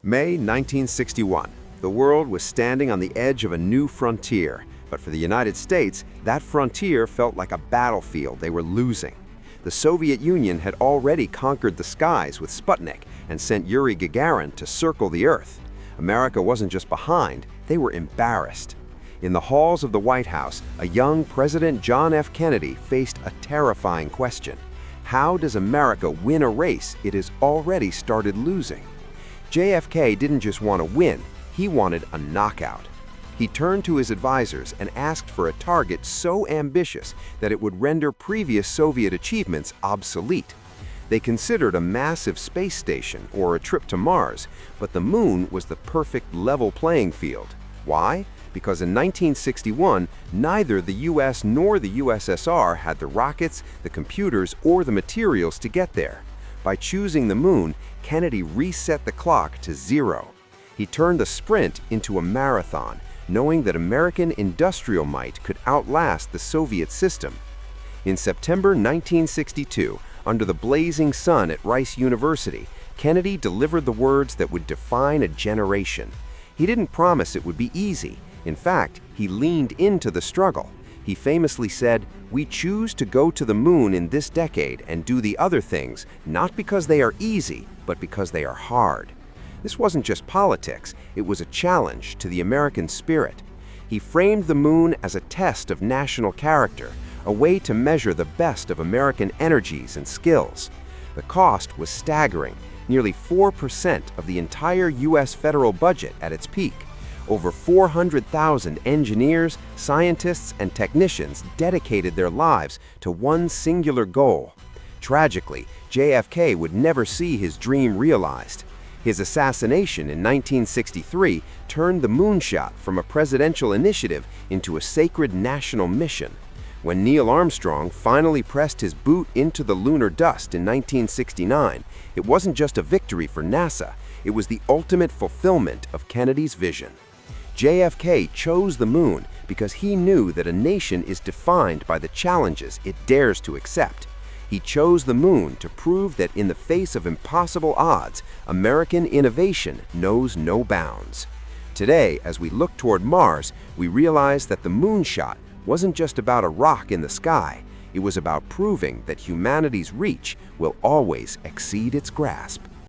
May 1961. The world was standing on the edge of a new frontier, but for the United States, that frontier felt like a battlefield they were losing. The Soviet Union had already conquered the skies with Sputnik and sent Yuri Gagarin to circle the Earth. America wasn't just behind, they were embarrassed. In the halls of the White House, a young President John F. Kennedy faced a terrifying question. How does America win a race it has already started losing? JFK didn't just want to win, he wanted a knockout. He turned to his advisors and asked for a target so ambitious that it would render previous Soviet achievements obsolete. They considered a massive space station or a trip to Mars, but the moon was the perfect level playing field. Why? Because in 1961, neither the US nor the USSR had the rockets, the computers, or the materials to get there. By choosing the moon, Kennedy reset the clock to zero. He turned the sprint into a marathon, knowing that American industrial might could outlast the Soviet system. In September 1962, under the blazing sun at Rice University, Kennedy delivered the words that would define a generation. He didn't promise it would be easy. In fact, he leaned into the struggle. He famously said, "We choose to go to the moon in this decade and do the other things, not because they are easy, but because they are hard." This wasn't just politics, it was a challenge to the American spirit. He framed the moon as a test of national character, a way to measure the best of American energies and skills. The cost was staggering, nearly 4% of the entire US federal budget at its peak. Over 400,000 engineers, scientists, and technicians dedicated their lives to one singular goal. Tragically, JFK would never see his dream realized. His assassination in 1963 turned the moonshot from a presidential initiative into a sacred national mission. When Neil Armstrong finally pressed his boot into the lunar dust in 1969, it wasn't just a victory for NASA, it was the ultimate fulfillment of Kennedy's vision. JFK chose the moon because he knew that a nation is defined by the challenges it dares to accept. He chose the moon to prove that in the face of impossible odds, American innovation knows no bounds. Today, as we look toward Mars, we realize that the moonshot wasn't just about a rock in the sky. It was about proving that humanity's reach will always exceed its grasp.